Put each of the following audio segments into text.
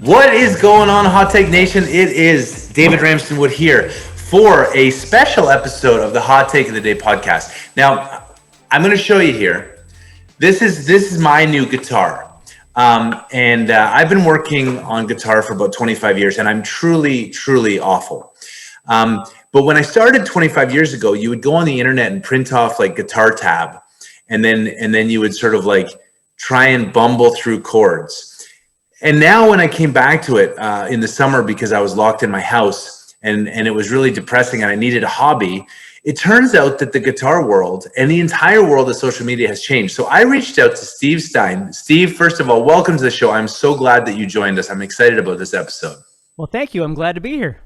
What is going on, Hot Take Nation? It is David Ramsden-Wood here for a special episode of the Hot Take of the Day podcast. Now, I'm going to show you here. This is my new guitar, and I've been working on guitar for about 25 years, and I'm truly awful. But when I started 25 years ago, you would go on the internet and print off like guitar tab, and then you would sort of like try and bumble through chords. And now when I came back to it in the summer because I was locked in my house and it was really depressing and I needed a hobby, it turns out that the guitar world and the entire world of social media has changed. So I reached out to Steve Stine. Steve, first of all, welcome to the show. I'm so glad that you joined us. I'm excited about this episode. Well, thank you. I'm glad to be here.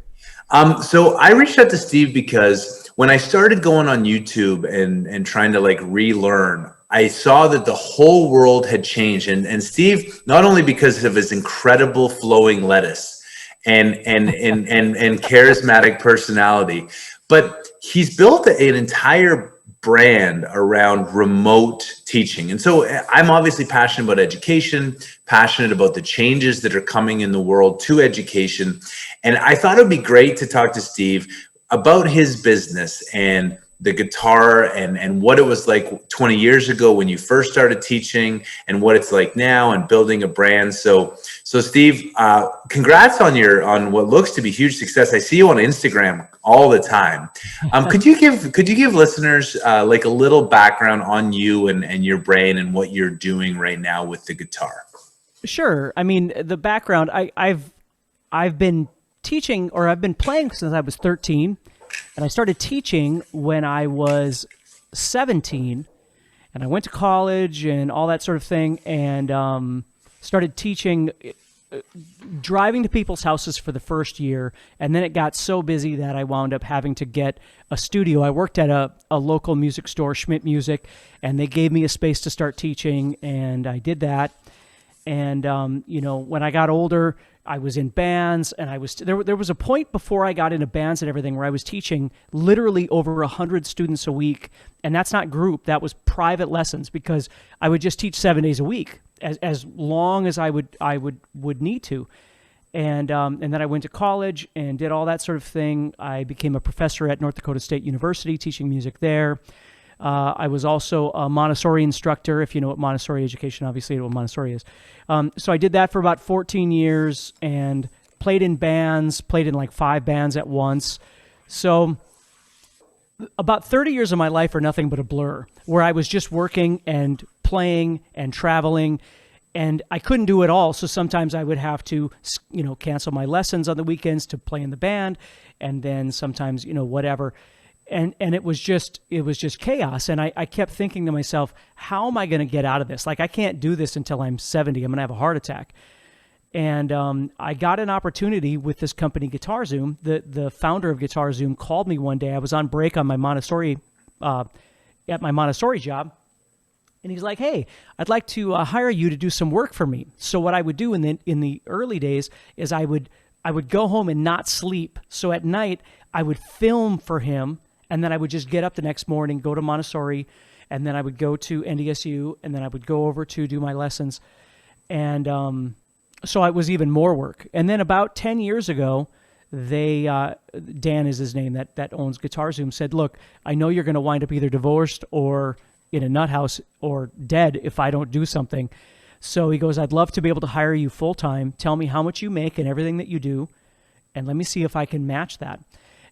So I reached out to Steve because when I started going on YouTube and trying to like relearn, I saw that the whole world had changed. And Steve, not only because of his incredible flowing lettuce and charismatic personality, but he's built an entire brand around remote teaching. And so I'm obviously passionate about education, passionate about the changes that are coming in the world to education. And I thought it would be great to talk to Steve about his business and the guitar and what it was like 20 years ago when you first started teaching and what it's like now and building a brand. So Steve, congrats on what looks to be huge success. I see you on Instagram all the time. Could you give listeners like a little background on you and your brain and what you're doing right now with the guitar? Sure. I mean, the background, I've been teaching, or I've been playing since I was 13. And I started teaching when I was 17, and I went to college and all that sort of thing, and started teaching, driving to people's houses for the first year, and then it got so busy that I wound up having to get a studio. I worked at a local music store, Schmidt Music, and they gave me a space to start teaching, and I did that. And when I got older, I was in bands, and there was a point before I got into bands and everything where I was teaching literally over 100 students a week, and that's not group, that was private lessons, because I would just teach 7 days a week as long as I would need to. And then I went to college and did all that sort of thing. I became a professor at North Dakota State University, teaching music there. I was also a Montessori instructor, if you know what Montessori education, obviously, what Montessori is. So I did that for about 14 years and played in bands, played in like 5 bands at once. So about 30 years of my life are nothing but a blur, where I was just working and playing and traveling, and I couldn't do it all. So sometimes I would have to, cancel my lessons on the weekends to play in the band, and then sometimes, whatever. And it was just chaos. And I kept thinking to myself, how am I going to get out of this? Like, I can't do this until I'm 70. I'm going to have a heart attack. And I got an opportunity with this company, GuitarZoom. The founder of GuitarZoom called me one day. I was on break on my Montessori, at my Montessori job. And he's like, hey, I'd like to hire you to do some work for me. So what I would do in the early days is I would go home and not sleep. So at night, I would film for him. And then I would just get up the next morning, go to Montessori, and then I would go to NDSU, and then I would go over to do my lessons. And so it was even more work. And then about 10 years ago, Dan is his name, that owns GuitarZoom, said, look, I know you're going to wind up either divorced or in a nut house or dead if I don't do something. So he goes, I'd love to be able to hire you full-time. Tell me how much you make and everything that you do, and let me see if I can match that.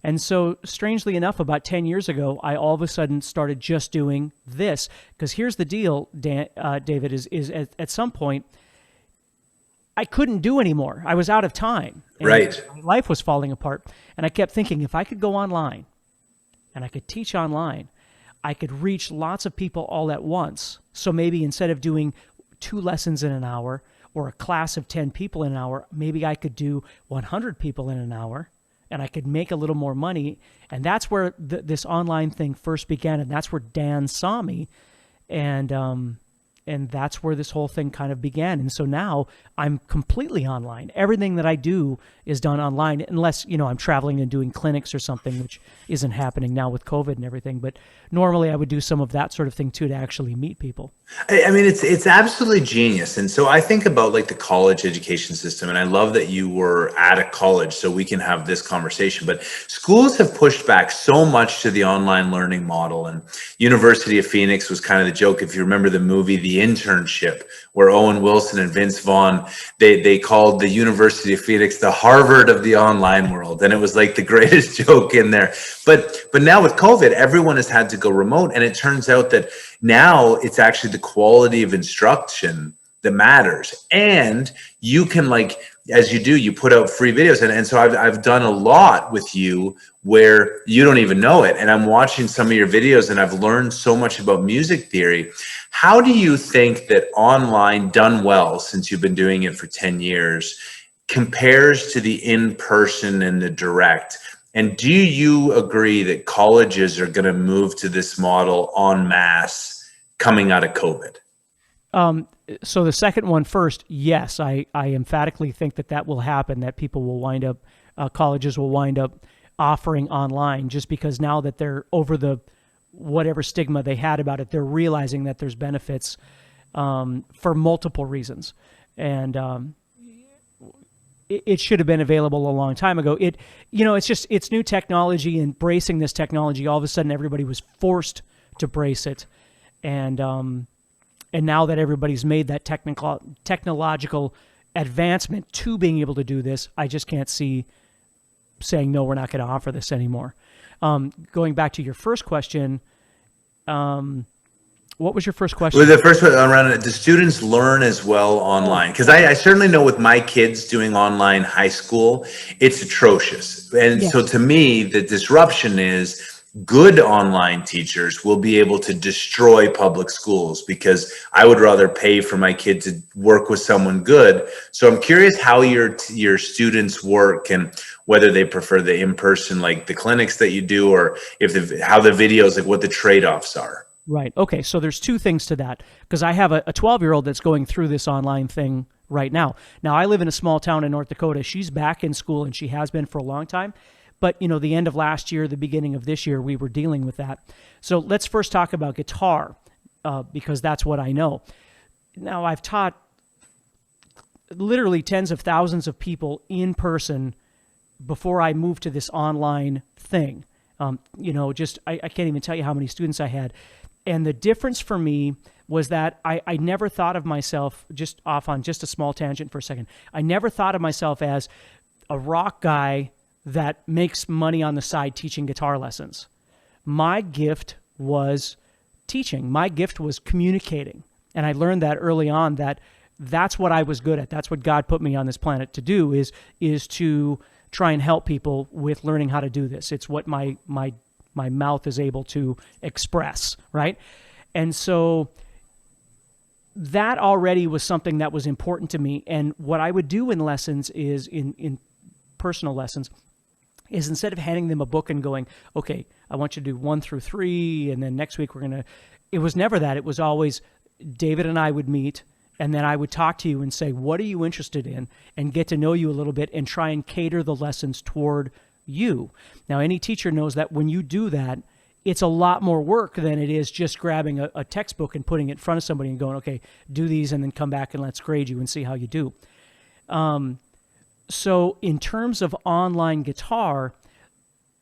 And so, strangely enough, about 10 years ago, I all of a sudden started just doing this. Because here's the deal, David, is at some point, I couldn't do anymore. I was out of time. And right. My life was falling apart. And I kept thinking, if I could go online and I could teach online, I could reach lots of people all at once. So maybe instead of doing 2 lessons in an hour or a class of 10 people in an hour, maybe I could do 100 people in an hour. And I could make a little more money. And that's where this online thing first began. And that's where Dan saw me. And and that's where this whole thing kind of began. And so now I'm completely online. Everything that I do is done online, unless, I'm traveling and doing clinics or something, which isn't happening now with COVID and everything. But normally I would do some of that sort of thing too, to actually meet people. I mean, it's absolutely genius. And so I think about like the college education system, and I love that you were at a college so we can have this conversation. But schools have pushed back so much to the online learning model. And University of Phoenix was kind of the joke. If you remember the movie The Internship, where Owen Wilson and Vince Vaughn, they called the University of Phoenix the Harvard of the online world. And it was like the greatest joke in there. But now with COVID, everyone has had to go remote. And it turns out that now it's actually the quality of instruction that matters. And you can, like, as you do, you put out free videos. And so I've done a lot with you where you don't even know it. And I'm watching some of your videos and I've learned so much about music theory. How do you think that online, done well, since you've been doing it for 10 years, compares to the in-person and the direct? And do you agree that colleges are going to move to this model en masse coming out of COVID? So the second one first, yes, I emphatically think that will happen, that people will wind up, colleges will wind up offering online, just because now that they're over the whatever stigma they had about it, they're realizing that there's benefits for multiple reasons. And it should have been available a long time ago. It's new technology, embracing this technology. All of a sudden, everybody was forced to brace it. And now that everybody's made that technological advancement to being able to do this, I just can't see saying, no, we're not going to offer this anymore. Going back to your first question, what was your first question? Well, the first one around, do students learn as well online? Because I certainly know with my kids doing online high school, it's atrocious. And Yes. So to me, the disruption is good online teachers will be able to destroy public schools, because I would rather pay for my kid to work with someone good. So I'm curious how your students work, and whether they prefer the in-person, like the clinics that you do, or how the videos, like what the trade-offs are. Right. Okay. So there's two things to that, because I have a 12-year-old that's going through this online thing right now. Now, I live in a small town in North Dakota. She's back in school, and she has been for a long time. But, the end of last year, the beginning of this year, we were dealing with that. So let's first talk about guitar, because that's what I know. Now, I've taught literally tens of thousands of people in person before I moved to this online thing. I can't even tell you how many students I had. And the difference for me was that I never thought of myself, just off on just a small tangent for a second, I never thought of myself as a rock guy that makes money on the side teaching guitar lessons. My gift was teaching. My gift was communicating. And I learned that early on, that's what I was good at. That's what God put me on this planet to do, is to try and help people with learning how to do this. It's what my mouth is able to express, right? And so that already was something that was important to me. And what I would do in lessons is, in personal lessons, is instead of handing them a book and going, okay, I want you to do 1 through 3, and then next week it was never that. It was always David and I would meet, and then I would talk to you and say, what are you interested in? And get to know you a little bit and try and cater the lessons toward you. Now, any teacher knows that when you do that, it's a lot more work than it is just grabbing a textbook and putting it in front of somebody and going, okay, do these and then come back and let's grade you and see how you do. So in terms of online guitar,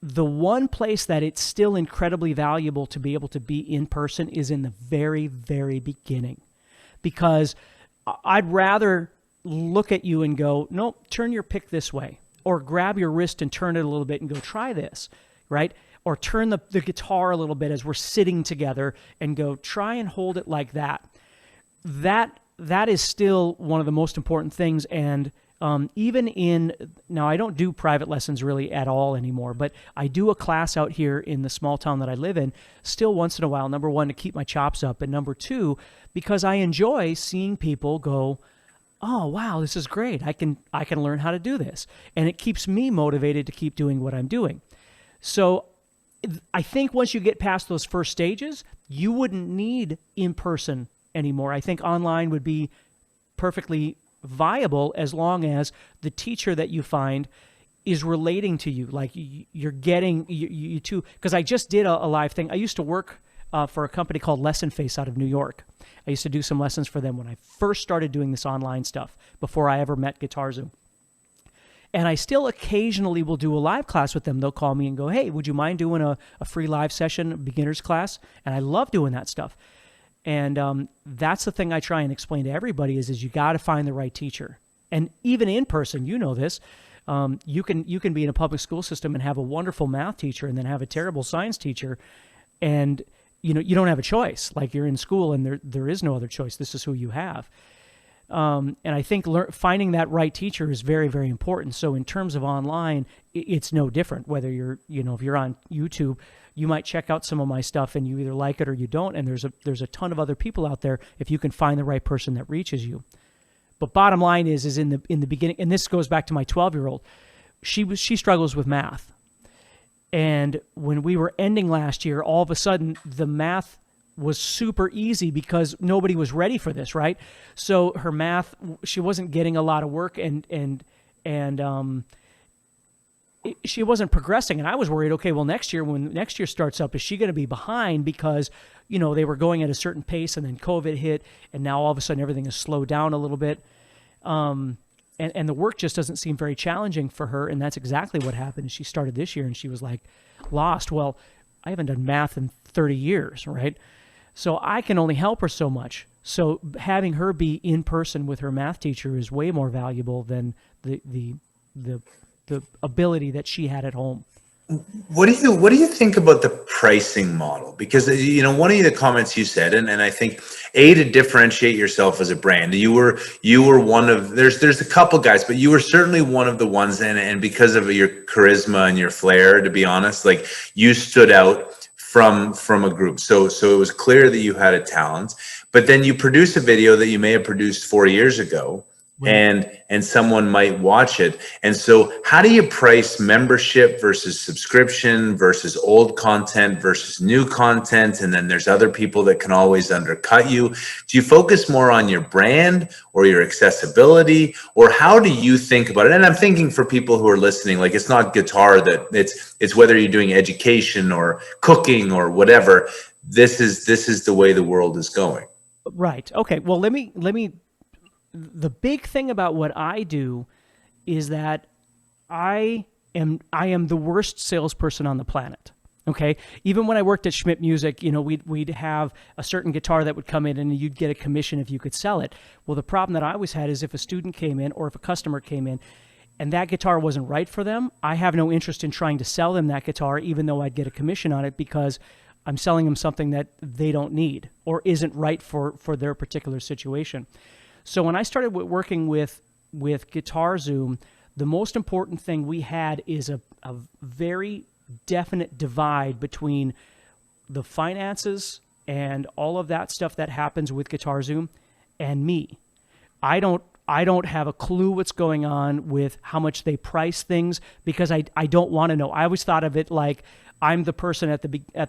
the one place that it's still incredibly valuable to be able to be in person is in the very, very beginning. Because I'd rather look at you and go, no, turn your pick this way. Or grab your wrist and turn it a little bit and go, try this, right? Or turn the guitar a little bit as we're sitting together and go, try and hold it like that. That is still one of the most important things. And now I don't do private lessons really at all anymore, but I do a class out here in the small town that I live in still once in a while. Number one, to keep my chops up, and number two, because I enjoy seeing people go, oh, wow, this is great. I can learn how to do this. And it keeps me motivated to keep doing what I'm doing. So I think once you get past those first stages, you wouldn't need in-person anymore. I think online would be perfectly viable as long as the teacher that you find is relating to you. Like you're getting you too. Because I just did a live thing. I used to work for a company called Lesson Face out of New York. I used to do some lessons for them when I first started doing this online stuff before I ever met GuitarZoom. And I still occasionally will do a live class with them. They'll call me and go, hey, would you mind doing a free live session, a beginner's class? And I love doing that stuff. And that's the thing I try and explain to everybody is you got to find the right teacher. And even in person, you know this, you can be in a public school system and have a wonderful math teacher and then have a terrible science teacher. And you don't have a choice. Like you're in school and there is no other choice. This is who you have. And I think finding that right teacher is very, very important. So in terms of online, it's no different. Whether if you're on YouTube, you might check out some of my stuff and you either like it or you don't. And there's a ton of other people out there if you can find the right person that reaches you. But bottom line is in the beginning, and this goes back to my 12-year-old. She struggles with math. And when we were ending last year, all of a sudden the math was super easy because nobody was ready for this, right? So her math, she wasn't getting a lot of work and she wasn't progressing. And I was worried, okay, well, when next year starts up, is she going to be behind because, they were going at a certain pace and then COVID hit and now all of a sudden everything has slowed down a little bit. And the work just doesn't seem very challenging for her. And that's exactly what happened. She started this year and she was like lost. Well, I haven't done math in 30 years, right? So I can only help her so much. So having her be in person with her math teacher is way more valuable than the ability that she had at home. What do you think about the pricing model? Because one of the comments you said, and I think to differentiate yourself as a brand, you were one of there's a couple guys, but you were certainly one of the ones, and because of your charisma and your flair, to be honest, like you stood out from a group. So it was clear that you had a talent, but then you produce a video that you may have produced 4 years ago. And someone might watch it. And so how do you price membership versus subscription versus old content versus new content? And then there's other people that can always undercut you. Do you focus more on your brand or your accessibility, or how do you think about it? And I'm thinking for people who are listening, like it's not guitar, that it's whether you're doing education or cooking or whatever. This is the way the world is going. Right. Okay. Well, let me the big thing about what I do is that I am the worst salesperson on the planet. Okay. Even when I worked at Schmidt Music, we'd have a certain guitar that would come in and you'd get a commission if you could sell it. Well, the problem that I always had is if a student came in or if a customer came in and that guitar wasn't right for them, I have no interest in trying to sell them that guitar, even though I'd get a commission on it, because I'm selling them something that they don't need or isn't right for their particular situation. So when I started working with GuitarZoom, the most important thing we had is a very definite divide between the finances and all of that stuff that happens with GuitarZoom and me. I don't have a clue what's going on with how much they price things because I don't want to know. I always thought of it like I'm the person at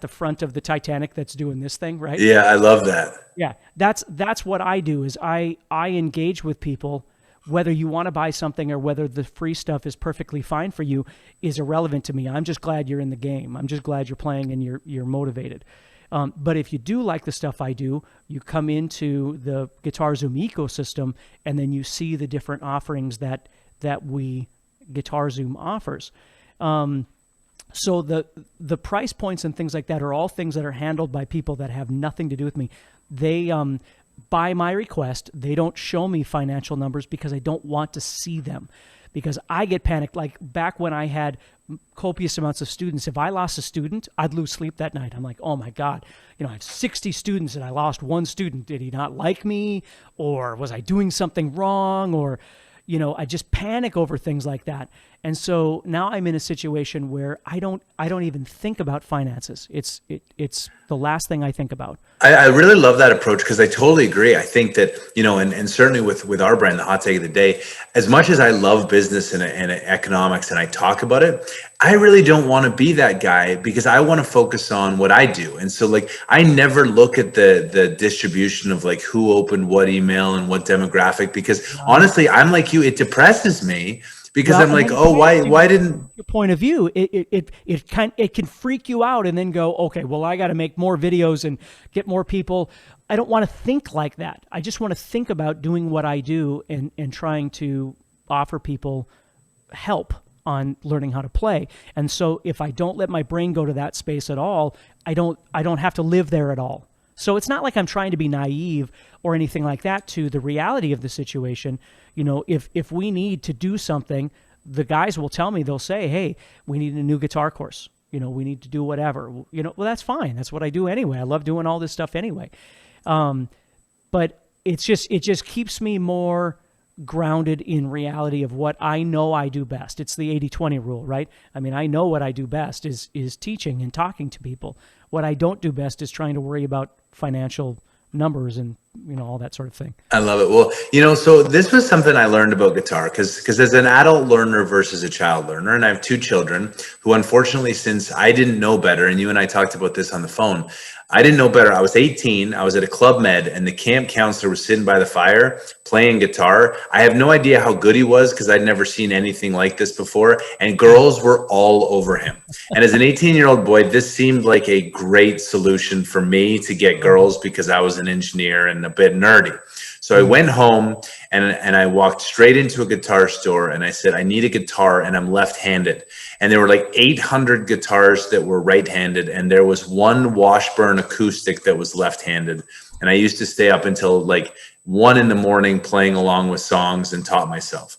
the front of the Titanic that's doing this thing, right? Yeah, I love that. Yeah, that's what I do is I engage with people, whether you want to buy something or whether the free stuff is perfectly fine for you is irrelevant to me. I'm just glad you're in the game. I'm just glad you're playing and you're motivated. But if you do like the stuff I do, you come into the GuitarZoom ecosystem and then you see the different offerings that GuitarZoom offers. So the price points and things like that are all things that are handled by people that have nothing to do with me. They, by my request, they don't show me financial numbers because I don't want to see them. Because I get panicked. Like back when I had copious amounts of students, if I lost a student, I'd lose sleep that night. I'm like, oh my God, I have 60 students and I lost one student. Did he not like me? Or was I doing something wrong? Or, I just panic over things like that. And so now I'm in a situation where I don't even think about finances. It's the last thing I think about. I really love that approach because I totally agree. I think that, and certainly with our brand, the Hot Take of the Day, as much as I love business and economics and I talk about it, I really don't want to be that guy because I want to focus on what I do. And so like, I never look at the distribution of like who opened what email and what demographic, because honestly, I'm like you, it depresses me because Well, I'm and like, then oh, why didn't, your point of view, it can freak you out and then go, okay, well, I got to make more videos and get more people. I don't want to think like that. I just want to think about doing what I do and trying to offer people help on learning how to play. And so if I don't let my brain go to that space at all, I don't have to live there at all. So it's not like I'm trying to be naive or anything like that to the reality of the situation. If we need to do something, the guys will tell me, they'll say, hey, we need a new guitar course. We need to do whatever. Well, that's fine. That's what I do anyway. I love doing all this stuff anyway. But it just keeps me more grounded in reality of what I know I do best. It's the 80-20 rule, right? I mean, I know what I do best is teaching and talking to people. What I don't do best is trying to worry about financial numbers and all that sort of thing. I love it. Well, so this was something I learned about guitar because as an adult learner versus a child learner, and I have two children who unfortunately, since I didn't know better, and you and I talked about this on the phone, I didn't know better. I was 18. I was at a Club Med and the camp counselor was sitting by the fire playing guitar. I have no idea how good he was because I'd never seen anything like this before. And girls were all over him. And as an 18-year-old boy, this seemed like a great solution for me to get girls because I was an engineer and a bit nerdy. So I went home and I walked straight into a guitar store and I said, I need a guitar and I'm left-handed. And there were like 800 guitars that were right-handed. And there was one Washburn acoustic that was left-handed. And I used to stay up until like 1 a.m. playing along with songs and taught myself.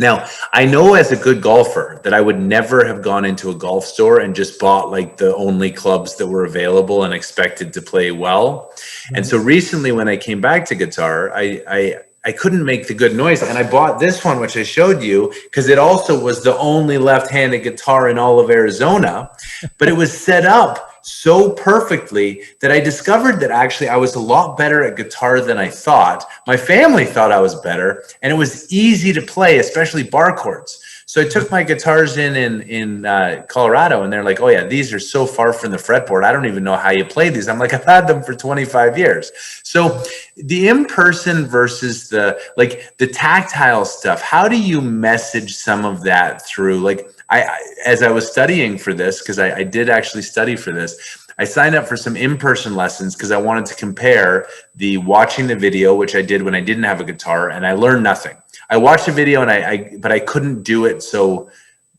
Now, I know as a good golfer that I would never have gone into a golf store and just bought like the only clubs that were available and expected to play well. And so recently when I came back to guitar, I couldn't make the good noise. And I bought this one, which I showed you, because it also was the only left-handed guitar in all of Arizona, but it was set up so perfectly that I discovered that actually I was a lot better at guitar than I thought. My family thought I was better, and it was easy to play, especially bar chords. So I took my guitars in Colorado, and they're like, oh yeah, these are so far from the fretboard. I don't even know how you play these. I'm like, I've had them for 25 years. So the in-person versus the tactile stuff, how do you message some of that through? Like as I was studying for this, because I did actually study for this, I signed up for some in-person lessons because I wanted to compare the watching the video, which I did when I didn't have a guitar, and I learned nothing. I watched a video but I couldn't do it, so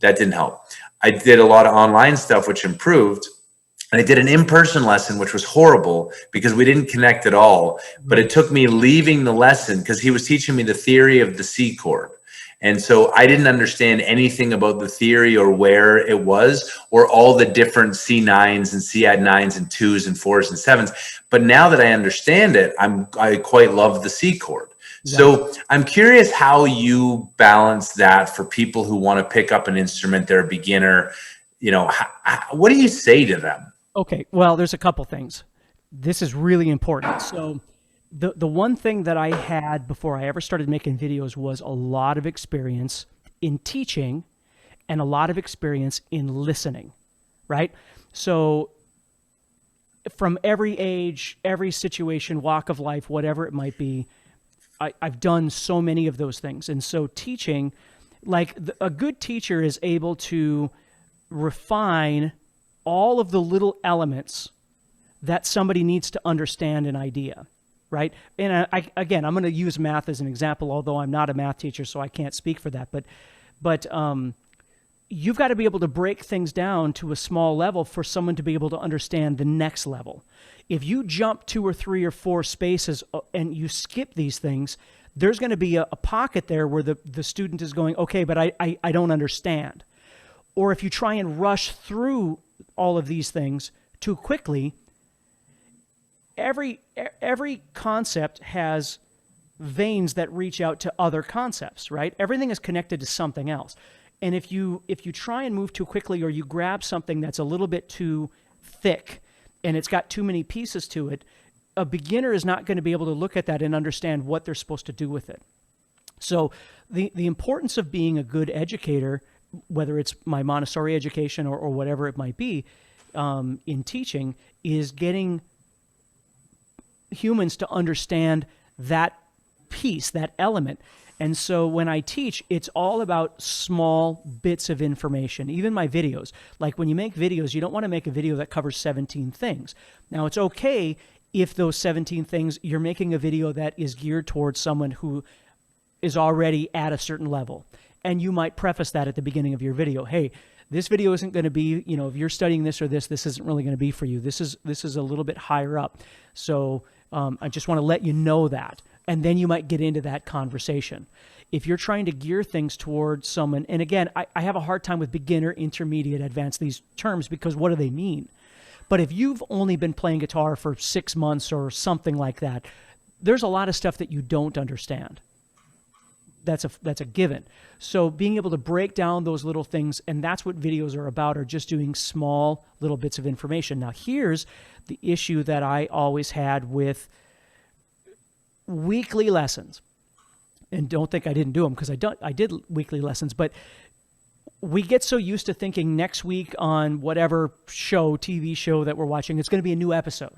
that didn't help. I did a lot of online stuff, which improved. And I did an in-person lesson, which was horrible because we didn't connect at all. But it took me leaving the lesson because he was teaching me the theory of the C chord. And so I didn't understand anything about the theory or where it was or all the different C9s and C add 9s and 2s and 4s and 7s. But now that I understand it, I quite love the C chord. So I'm curious how you balance that for people who want to pick up an instrument, they're a beginner. What do you say to them? Okay, well, there's a couple things. This is really important. So the one thing that I had before I ever started making videos was a lot of experience in teaching and a lot of experience in listening, right? So from every age, every situation, walk of life, whatever it might be, I've done so many of those things. And so teaching, a good teacher is able to refine all of the little elements that somebody needs to understand an idea, right? And I'm going to use math as an example, although I'm not a math teacher, so I can't speak for that. But you've got to be able to break things down to a small level for someone to be able to understand the next level. If you jump 2 or 3 or 4 spaces and you skip these things, there's going to be a pocket there where the student is going, okay, but I don't understand. Or if you try and rush through all of these things too quickly, every concept has veins that reach out to other concepts, right? Everything is connected to something else. And if you try and move too quickly, or you grab something that's a little bit too thick and it's got too many pieces to it, a beginner is not going to be able to look at that and understand what they're supposed to do with it. So the importance of being a good educator, whether it's my Montessori education or whatever it might be, in teaching, is getting humans to understand that piece, that element. And so when I teach, it's all about small bits of information. Even my videos, like when you make videos, you don't want to make a video that covers 17 things. Now, it's okay if those 17 things, you're making a video that is geared towards someone who is already at a certain level. And you might preface that at the beginning of your video. Hey, this video isn't going to be, if you're studying this or this isn't really going to be for you. This is a little bit higher up. So I just want to let you know that. And then you might get into that conversation. If you're trying to gear things towards someone, and again, I have a hard time with beginner, intermediate, advanced, these terms, because what do they mean? But if you've only been playing guitar for 6 months or something like that, there's a lot of stuff that you don't understand. That's a given. So being able to break down those little things, and that's what videos are about, are just doing small little bits of information. Now, here's the issue that I always had with weekly lessons. And don't think I didn't do them, because I did weekly lessons, but we get so used to thinking next week on whatever show, TV show that we're watching, it's going to be a new episode,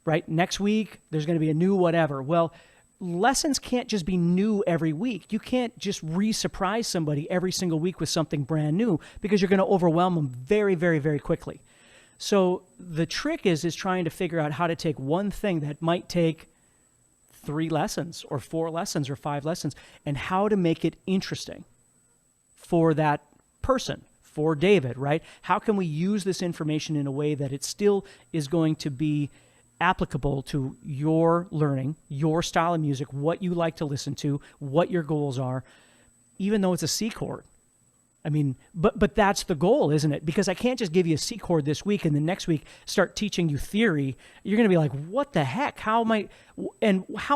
right? Next week, there's going to be a new whatever. Well, lessons can't just be new every week. You can't just re-surprise somebody every single week with something brand new, because you're going to overwhelm them very, very, very quickly. So the trick is trying to figure out how to take one thing that might take 3 lessons or 4 lessons or 5 lessons, and how to make it interesting for that person, for David, right? How can we use this information in a way that it still is going to be applicable to your learning, your style of music, what you like to listen to, what your goals are, even though it's a C chord. I mean, but that's the goal, isn't it? Because I can't just give you a C chord this week and the next week start teaching you theory. You're going to be like, what the heck? How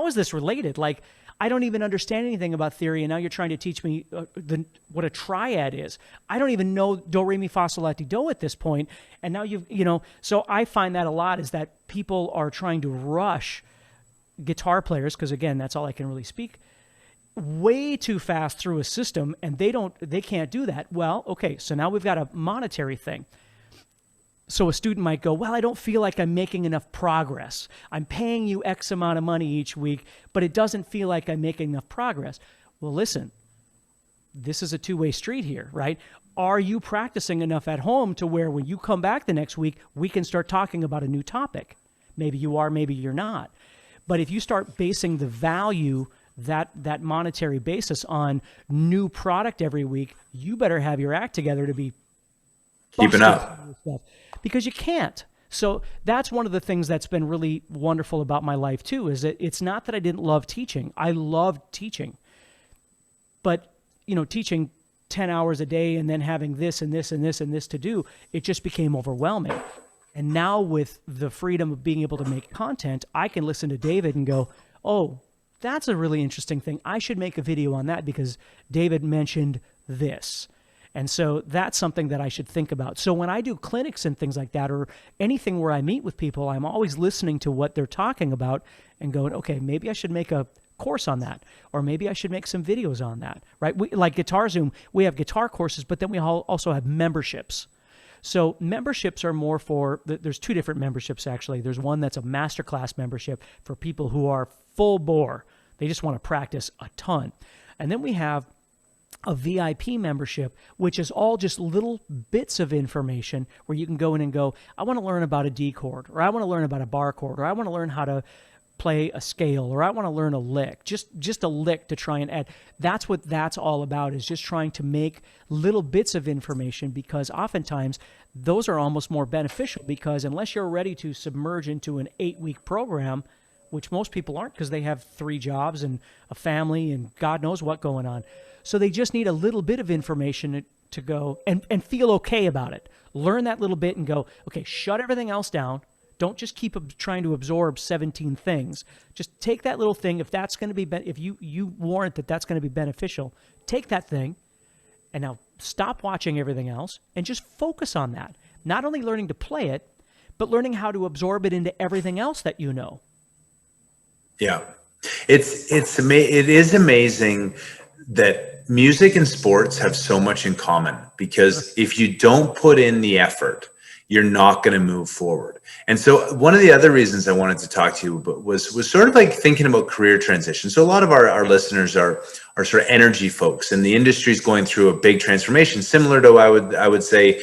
is this related? Like, I don't even understand anything about theory, and now you're trying to teach me what a triad is. I don't even know do, re, mi, fa, sol, la, ti, do at this point, and now so I find that a lot, is that people are trying to rush guitar players, because again, that's all I can really speak, way too fast through a system, and they can't do that. Well, okay, so now we've got a monetary thing. So a student might go, well, I don't feel like I'm making enough progress. I'm paying you X amount of money each week, but it doesn't feel like I'm making enough progress. Well, listen, this is a two-way street here, right? Are you practicing enough at home to where when you come back the next week, we can start talking about a new topic? Maybe you are, maybe you're not. But if you start basing the value, that monetary basis, on new product every week, you better have your act together to be keeping up. Because you can't. So that's one of the things that's been really wonderful about my life too, is that it's not that I didn't love teaching. I loved teaching. But, teaching 10 hours a day and then having this and this and this and this to do, it just became overwhelming. And now with the freedom of being able to make content, I can listen to David and go, oh, that's a really interesting thing. I should make a video on that because David mentioned this. And so that's something that I should think about. So when I do clinics and things like that, or anything where I meet with people, I'm always listening to what they're talking about and going, okay, maybe I should make a course on that, or maybe I should make some videos on that, right? Like GuitarZoom, we have guitar courses, but then we also have memberships. So memberships are more for, there's 2 different memberships actually. There's one that's a masterclass membership for people who are full bore. They just want to practice a ton. And then we have a VIP membership, which is all just little bits of information where you can go in and go, I want to learn about a D chord, or I want to learn about a bar chord, or I want to learn how to play a scale, or I want to learn a lick, just a lick to try and add. That's what that's all about, is just trying to make little bits of information, because oftentimes those are almost more beneficial, because unless you're ready to submerge into an 8-week program, which most people aren't because they have 3 jobs and a family and God knows what going on. So they just need a little bit of information to go and feel okay about it. Learn that little bit and go, okay, shut everything else down. Don't just keep trying to absorb 17 things. Just take that little thing. If that's going to be, if you warrant that that's going to be beneficial, take that thing and now stop watching everything else and just focus on that. Not only learning to play it, but learning how to absorb it into everything else that you know. Yeah. It is amazing that music and sports have so much in common, because if you don't put in the effort, you're not going to move forward. And so one of the other reasons I wanted to talk to you about was sort of like thinking about career transition. So a lot of our listeners are sort of energy folks, and the industry is going through a big transformation, similar to I would say,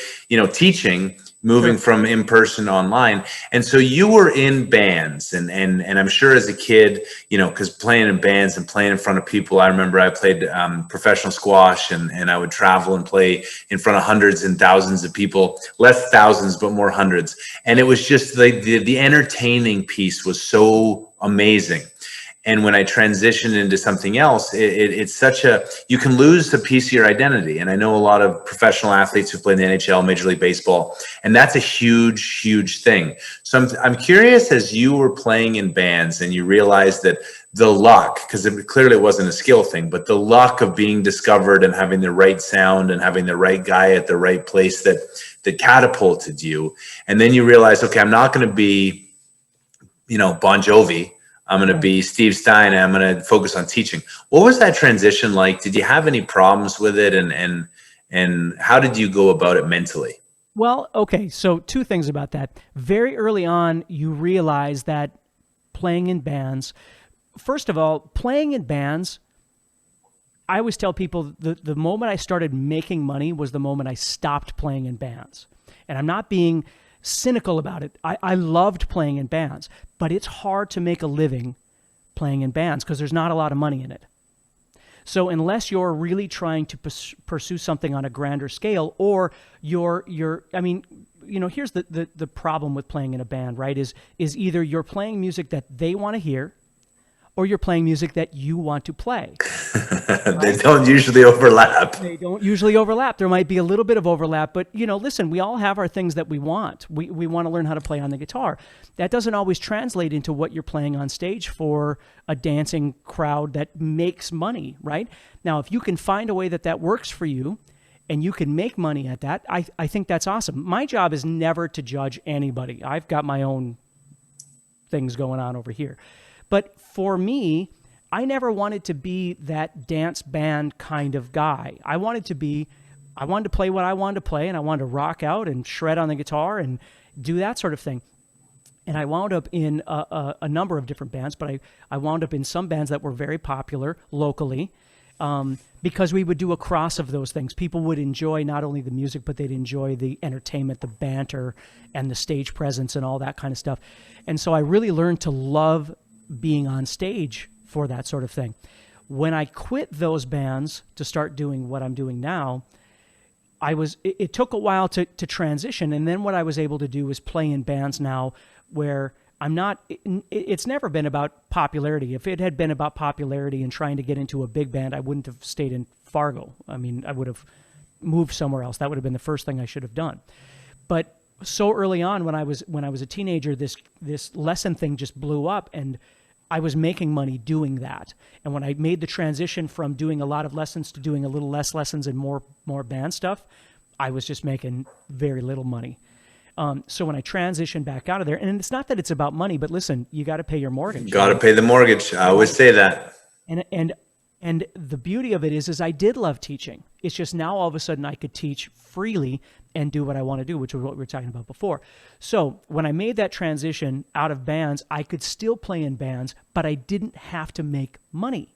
teaching, moving from in-person online. And so you were in bands, and I'm sure as a kid, because playing in bands and playing in front of people, I remember I played professional squash, and I would travel and play in front of hundreds and thousands of people, less thousands, but more hundreds. And it was just the entertaining piece was so amazing. And when I transitioned into something else, it's you can lose a piece of your identity. And I know a lot of professional athletes who play in the NHL, Major League Baseball, and that's a huge, huge thing. So I'm curious, as you were playing in bands and you realized that the luck, because clearly it wasn't a skill thing, but the luck of being discovered and having the right sound and having the right guy at the right place that catapulted you. And then you realize, okay, I'm not going to be, Bon Jovi. I'm going to be Steve Stine, and I'm going to focus on teaching. What was that transition like? Did you have any problems with it? And how did you go about it mentally? Well, okay. So 2 things about that. Very early on, you realize that playing in bands, first of all, playing in bands, I always tell people the moment I started making money was the moment I stopped playing in bands. And I'm not being cynical about it. I loved playing in bands, but it's hard to make a living playing in bands because there's not a lot of money in it. So unless you're really trying to pursue something on a grander scale, or here's the problem with playing in a band, right? Is either you're playing music that they want to hear, or you're playing music that you want to play. They don't usually overlap. They don't usually overlap. There might be a little bit of overlap, but listen, we all have our things that we want. We want to learn how to play on the guitar. That doesn't always translate into what you're playing on stage for a dancing crowd that makes money, right? Now, if you can find a way that works for you and you can make money at that, I think that's awesome. My job is never to judge anybody. I've got my own things going on over here. But for me, I never wanted to be that dance band kind of guy. I wanted to play what I wanted to play, and I wanted to rock out and shred on the guitar and do that sort of thing. And I wound up in a number of different bands, but I wound up in some bands that were very popular locally because we would do a cross of those things. People would enjoy not only the music, but they'd enjoy the entertainment, the banter, and the stage presence and all that kind of stuff. And so I really learned to love being on stage for that sort of thing. When I quit those bands to start doing what I'm doing now, it took a while to transition. And then what I was able to do is play in bands now where it's never been about popularity. If it had been about popularity and trying to get into a big band, I wouldn't have stayed in Fargo. I mean, I would have moved somewhere else. That would have been the first thing I should have done. But so early on, when I was a teenager, this lesson thing just blew up, and I was making money doing that. And when I made the transition from doing a lot of lessons to doing a little less lessons and more band stuff, I was just making very little money. So when I transitioned back out of there, and it's not that it's about money, but listen, you got to pay your mortgage. Got to pay the mortgage. I always say that. And the beauty of it is I did love teaching. It's just now all of a sudden I could teach freely and do what I want to do, which was what we were talking about before. So when I made that transition out of bands, I could still play in bands, but I didn't have to make money.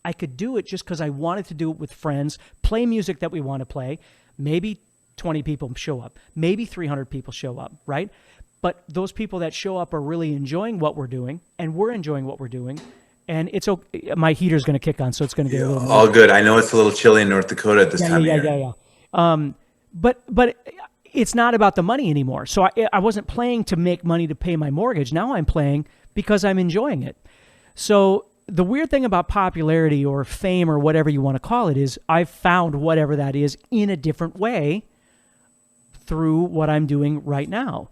I could do it just because I wanted to do it with friends, play music that we want to play. Maybe 20 people show up. Maybe 300 people show up, right? But those people that show up are really enjoying what we're doing, and we're enjoying what we're doing. And it's okay. My heater's going to kick on, so it's going to get a little. All good. I know it's a little chilly in North Dakota at this time of year. Yeah. But it's not about the money anymore. So I wasn't playing to make money to pay my mortgage. Now I'm playing because I'm enjoying it. So the weird thing about popularity or fame or whatever you want to call it is I've found whatever that is in a different way through what I'm doing right now.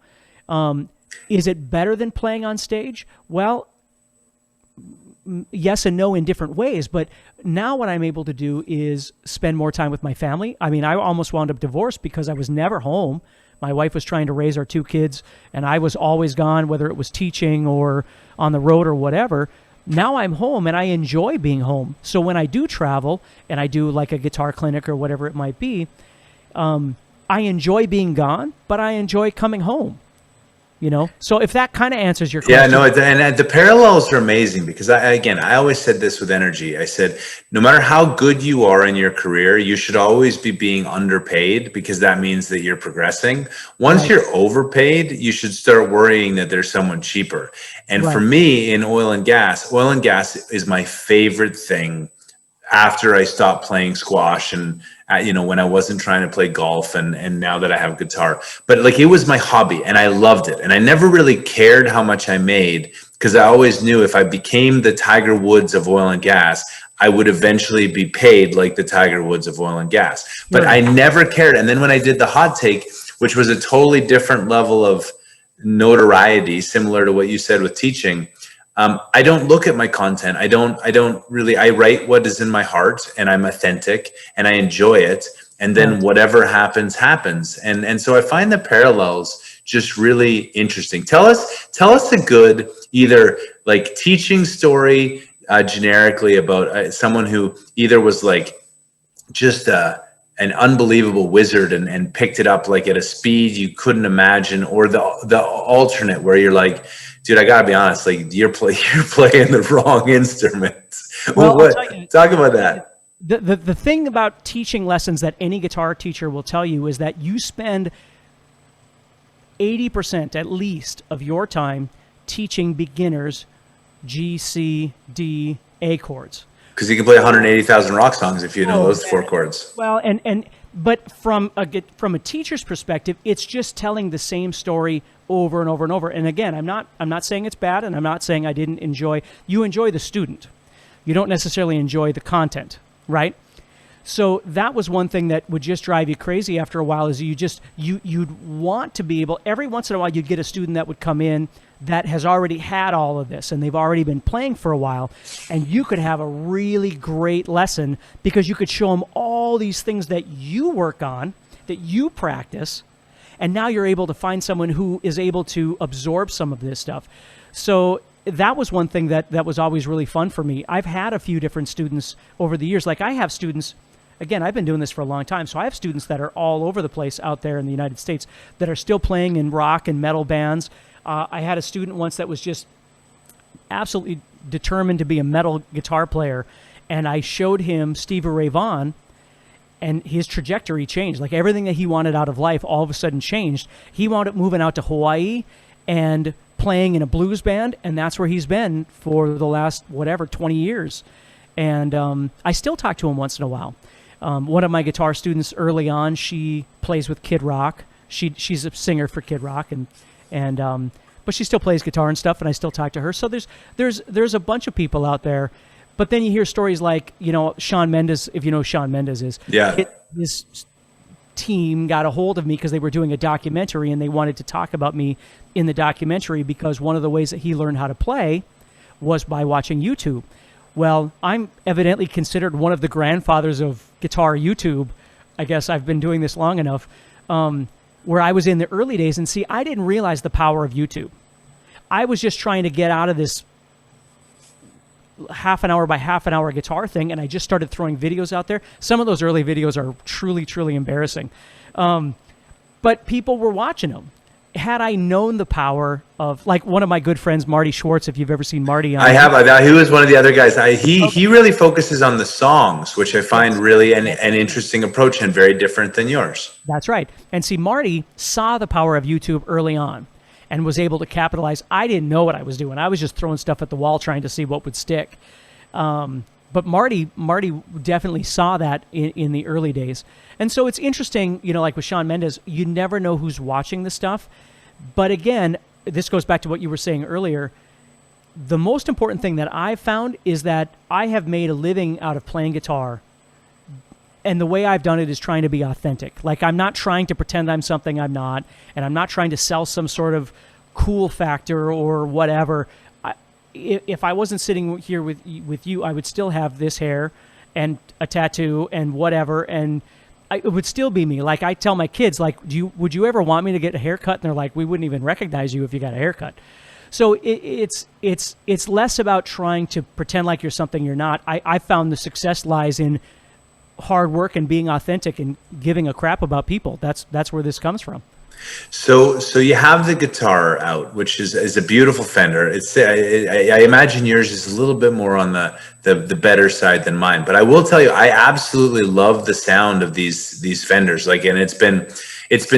Is it better than playing on stage? Well, yes and no in different ways. But now what I'm able to do is spend more time with my family. I mean, I almost wound up divorced because I was never home. My wife was trying to raise our 2 kids, and I was always gone, whether it was teaching or on the road or whatever. Now I'm home, and I enjoy being home. So when I do travel, and I do like a guitar clinic or whatever it might be, I enjoy being gone, but I enjoy coming home. So if that kind of answers your question. Yeah, no, and the parallels are amazing because I always said this with energy. I said, no matter how good you are in your career, you should always be being underpaid because that means that you're progressing. Once Right. you're overpaid, you should start worrying that there's someone cheaper. And Right. for me in oil and gas is my favorite thing after I stopped playing squash and when I wasn't trying to play golf and now that I have guitar, but like it was my hobby and I loved it. And I never really cared how much I made because I always knew if I became the Tiger Woods of oil and gas, I would eventually be paid like the Tiger Woods of oil and gas. But Right. I never cared. And then when I did the hot take, which was a totally different level of notoriety, similar to what you said with teaching, I don't look at my content. I write what is in my heart and I'm authentic and I enjoy it. And then Right. whatever happens, happens. And so I find the parallels just really interesting. Tell us a good, either like teaching story, generically about someone who either was like just, an unbelievable wizard and picked it up like at a speed you couldn't imagine, or the alternate where you're like, dude, I gotta be honest, like you're playing the wrong instruments. Well, I'll What? tell you, Talk about that. the thing about teaching lessons that any guitar teacher will tell you is that you spend 80% at least of your time teaching beginners G, C, D, A chords. Because you can play 180,000 rock songs if you know those 4 chords. Well, but from a teacher's perspective, it's just telling the same story over and over and over. And again, I'm not saying it's bad, and I'm not saying I didn't enjoy. You enjoy the student, you don't necessarily enjoy the content, right? So that was one thing that would just drive you crazy after a while. Is you'd want to be able, every once in a while you'd get a student that would come in that has already had all of this and they've already been playing for a while, and you could have a really great lesson because you could show them all these things that you work on, that you practice, and now you're able to find someone who is able to absorb some of this stuff. So that was one thing that was always really fun for me. I've had a few different students over the years. Like I have students, again, I've been doing this for a long time, so I have students that are all over the place out there in the United States that are still playing in rock and metal bands. I had a student once that was just absolutely determined to be a metal guitar player, and I showed him Stevie Ray Vaughan, and his trajectory changed. Like everything that he wanted out of life all of a sudden changed. He wound up moving out to Hawaii and playing in a blues band, and that's where he's been for the last, 20 years. And I still talk to him once in a while. One of my guitar students early on, she plays with Kid Rock. She's a singer for Kid Rock, but she still plays guitar and stuff, and I still talk to her. So there's a bunch of people out there. But then you hear stories like, Shawn Mendes, if you know who Shawn Mendes is. Yeah. His team got a hold of me because they were doing a documentary, and they wanted to talk about me in the documentary because one of the ways that he learned how to play was by watching YouTube. Well, I'm evidently considered one of the grandfathers of guitar YouTube. I guess I've been doing this long enough, where I was in the early days. And see, I didn't realize the power of YouTube. I was just trying to get out of this half an hour by half an hour guitar thing, and I just started throwing videos out there. Some of those early videos are truly, truly embarrassing. But people were watching them. Had I known the power of, like, one of my good friends, Marty Schwartz, if you've ever seen Marty on... I have. He was one of the other guys. He really focuses on the songs, which I find really an interesting approach and very different than yours. That's right. And see, Marty saw the power of YouTube early on and was able to capitalize. I didn't know what I was doing. I was just throwing stuff at the wall trying to see what would stick. But Marty definitely saw that in the early days. And so it's interesting, like with Shawn Mendes, you never know who's watching the stuff. But again, this goes back to what you were saying earlier. The most important thing that I've found is that I have made a living out of playing guitar. And the way I've done it is trying to be authentic. Like, I'm not trying to pretend I'm something I'm not, and I'm not trying to sell some sort of cool factor or whatever. if I wasn't sitting here with you, I would still have this hair and a tattoo and whatever, and it would still be me. Like I tell my kids, like, would you ever want me to get a haircut? And they're like, we wouldn't even recognize you if you got a haircut. So it's less about trying to pretend like you're something you're not. I found the success lies in hard work and being authentic and giving a crap about people. That's where this comes from. So you have the guitar out, which is a beautiful Fender. I imagine yours is a little bit more on the better side than mine, but I will tell you, I absolutely love the sound of these Fenders. Like, and it's been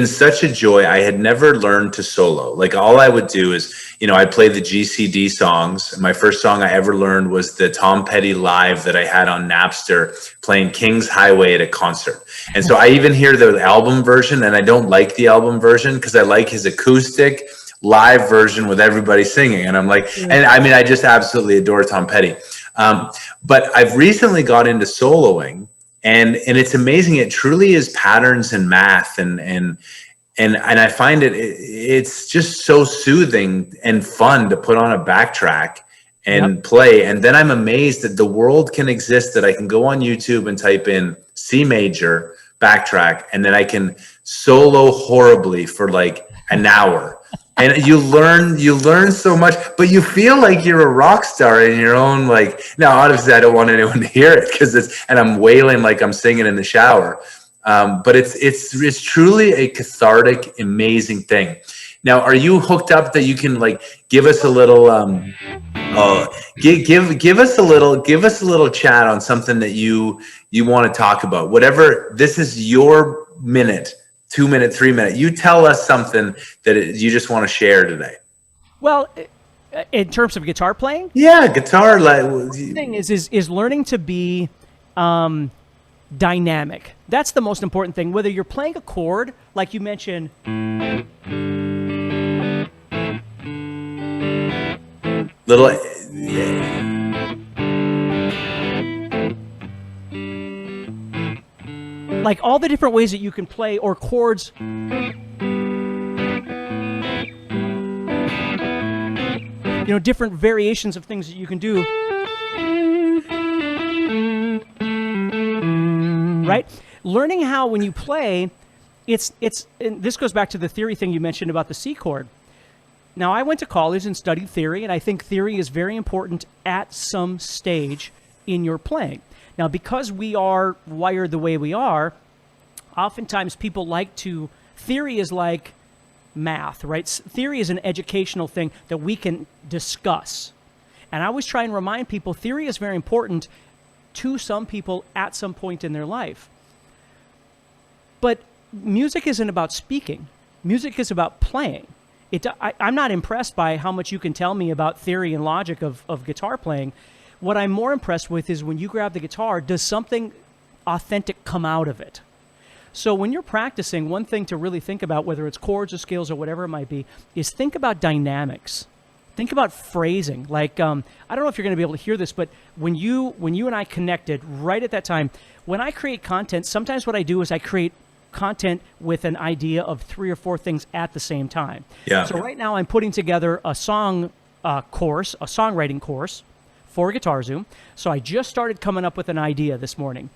such a joy. I had never learned to solo. Like, all I would do is, I play the GCD songs. My first song I ever learned was the Tom Petty live that I had on Napster, playing King's Highway at a concert. And so I even hear the album version, and I don't like the album version because I like his acoustic live version with everybody singing. And I'm like, and I mean, I just absolutely adore Tom Petty. But I've recently got into soloing, and it's amazing. It truly is patterns and math, and I find it's just so soothing and fun to put on a backtrack and play. And then I'm amazed that the world can exist, that I can go on YouTube and type in C major backtrack, and then I can solo horribly for like an hour. And you learn so much, but you feel like you're a rock star in your own, like, now obviously I don't want anyone to hear it and I'm wailing like I'm singing in the shower. But it's truly a cathartic, amazing thing. Now, are you hooked up that you can like give us a little, give us a little chat on something that you want to talk about? Whatever. This is your minute, 2 minute, 3 minute. You tell us something that you just want to share today. Well, in terms of guitar playing, guitar. The thing is learning to be dynamic. That's the most important thing. Whether you're playing a chord, like you mentioned, little. Like all the different ways that you can play, or chords. Different variations of things that you can do. Right? Learning how, when you play, and this goes back to the theory thing you mentioned about the C chord. Now, I went to college and studied theory, and I think theory is very important at some stage in your playing. Now, because we are wired the way we are, oftentimes people theory is like math, right? Theory is an educational thing that we can discuss. And I always try and remind people, theory is very important to some people at some point in their life. But music isn't about speaking. Music is about playing. I'm not impressed by how much you can tell me about theory and logic of guitar playing. What I'm more impressed with is when you grab the guitar, does something authentic come out of it? So when you're practicing, one thing to really think about, whether it's chords or scales or whatever it might be, is think about dynamics. Think about phrasing. Like, I don't know if you're going to be able to hear this, but when you and I connected right at that time, when I create content, sometimes what I do is I create content with an idea of 3 or 4 things at the same time. Yeah. So right now I'm putting together a song course, a songwriting course for GuitarZoom. So I just started coming up with an idea this morning.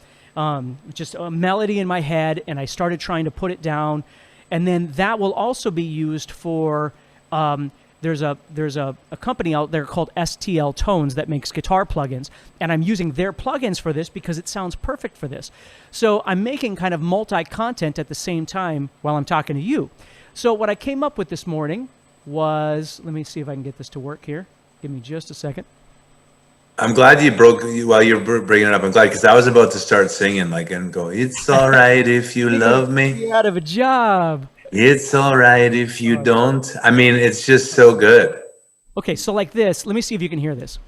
Just a melody in my head, and I started trying to put it down. And then that will also be used for, there's a company out there called STL Tones that makes guitar plugins, and I'm using their plugins for this because it sounds perfect for this. So I'm making kind of multi-content at the same time while I'm talking to you. So what I came up with this morning was, let me see if I can get this to work here. Give me just a second. I'm glad while you're bringing it up. I'm glad, because I was about to start singing and go, "It's all right if you love me. You're out of a job. It's all right if you don't." I mean, it's just so good. Okay, so like this. Let me see if you can hear this.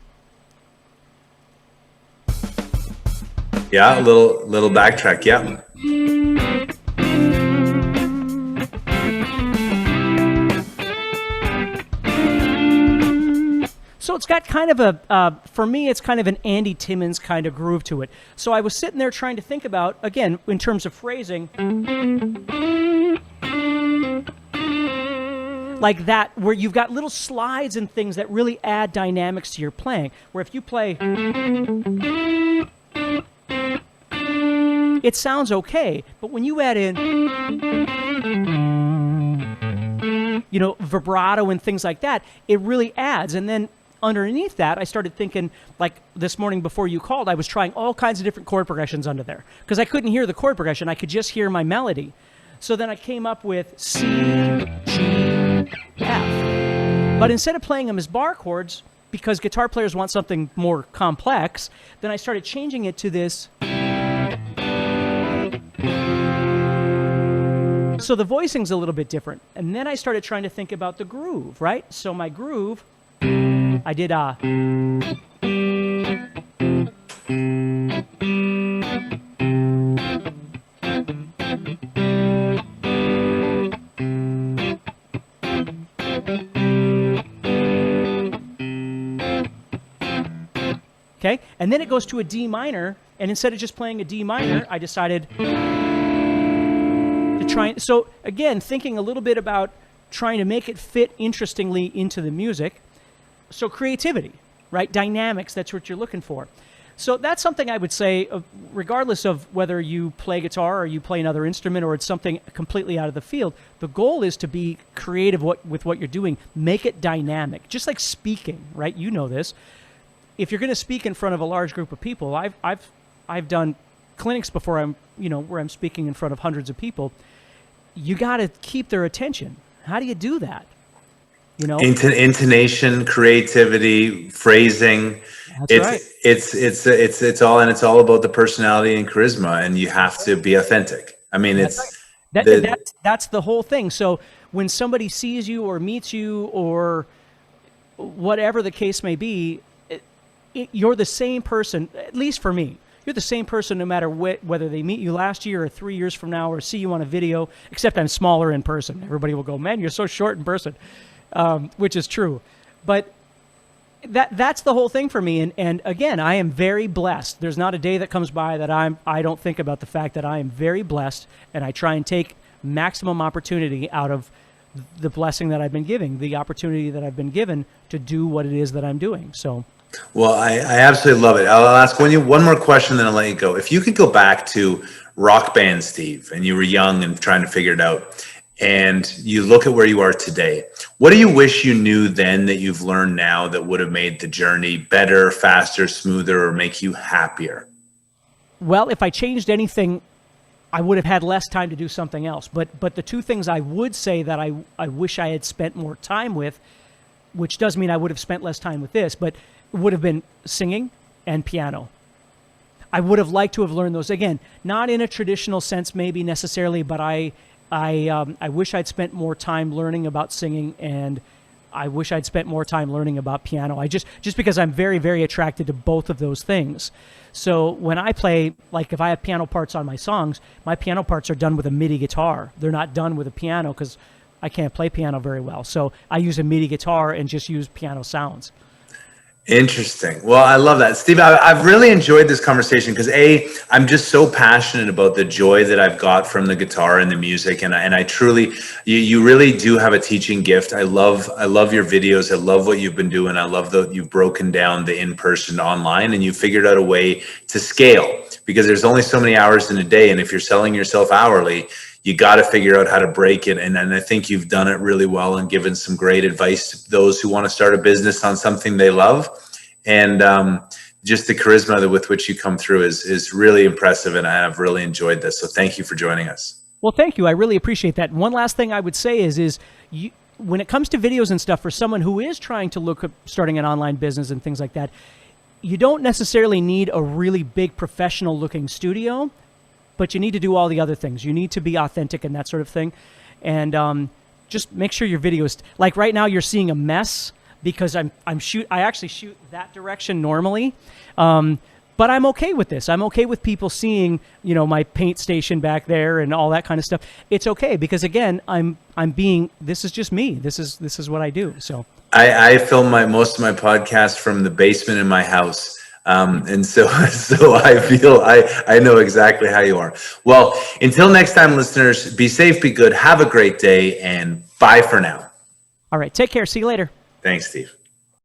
Yeah, a little backtrack. Yeah. So it's got kind of for me, it's kind of an Andy Timmons kind of groove to it. So I was sitting there trying to think about, again, in terms of phrasing, like that, where you've got little slides and things that really add dynamics to your playing. Where if you play, it sounds okay, but when you add in, vibrato and things like that, it really adds. And then underneath that, I started thinking, like this morning before you called, I was trying all kinds of different chord progressions under there because I couldn't hear the chord progression. I could just hear my melody. So then I came up with C, G, F. But instead of playing them as bar chords, because guitar players want something more complex, then I started changing it to this. So the voicing's a little bit different. And then I started trying to think about the groove, right? So my groove, I did okay, and then it goes to a D minor, and instead of just playing a D minor, I decided to try. So again, thinking a little bit about trying to make it fit interestingly into the music. So creativity, right? Dynamics, that's what you're looking for. So that's something I would say, regardless of whether you play guitar or you play another instrument or it's something completely out of the field, the goal is to be creative with what you're doing. Make it dynamic, just like speaking, right? You know this. If you're going to speak in front of a large group of people, I've done clinics before where I'm speaking in front of hundreds of people. You got to keep their attention. How do you do that? Intonation, creativity, phrasing. That's right. It's all about the personality and charisma, and you have to be authentic. I mean, that's the whole thing. So when somebody sees you or meets you or whatever the case may be, you're the same person. At least for me, you're the same person no matter whether they meet you last year or 3 years from now or see you on a video. Except I'm smaller in person. Everybody will go, "Man, you're so short in person." Which is true. But that's the whole thing for me. And again, I am very blessed. There's not a day that comes by that I don't think about the fact that I am very blessed, and I try and take maximum opportunity out of the blessing that I've been given, the opportunity that I've been given to do what it is that I'm doing. So, well, I absolutely love it. I'll ask one more question, then I'll let you go. If you could go back to Rock Band Steve, and you were young and trying to figure it out, and you look at where you are today, what do you wish you knew then that you've learned now that would have made the journey better, faster, smoother, or make you happier? Well, if I changed anything, I would have had less time to do something else. But the two things I would say that I wish I had spent more time with, which does mean I would have spent less time with this, but would have been singing and piano. I would have liked to have learned those. Again, not in a traditional sense maybe necessarily, but I wish I'd spent more time learning about singing, and I wish I'd spent more time learning about piano. Just because I'm very, very attracted to both of those things. So when I play, like if I have piano parts on my songs, my piano parts are done with a MIDI guitar. They're not done with a piano because I can't play piano very well. So I use a MIDI guitar and just use piano sounds. Interesting. Well, I love that. Steve, I've really enjoyed this conversation because I'm just so passionate about the joy that I've got from the guitar and the music. And I truly, you really do have a teaching gift. I love your videos. I love what you've been doing. I love that you've broken down the in-person online and you figured out a way to scale, because there's only so many hours in a day. And if you're selling yourself hourly, you got to figure out how to break it. And I think you've done it really well and given some great advice to those who want to start a business on something they love. And just the charisma with which you come through is really impressive. And I've really enjoyed this. So thank you for joining us. Well, thank you. I really appreciate that. One last thing I would say is when it comes to videos and stuff, for someone who is trying to look at starting an online business and things like that, you don't necessarily need a really big professional looking studio, but you need to do all the other things. You need to be authentic and that sort of thing. And just make sure your videos, like right now you're seeing a mess because I actually shoot that direction normally. But I'm okay with this. I'm okay with people seeing, my paint station back there and all that kind of stuff. It's okay because again, this is just me. This is what I do. So I film most of my podcasts from the basement in my house. And so I feel I know exactly how you are. Well, until next time, listeners, be safe, be good, have a great day, and bye for now. All right. Take care. See you later. Thanks, Steve.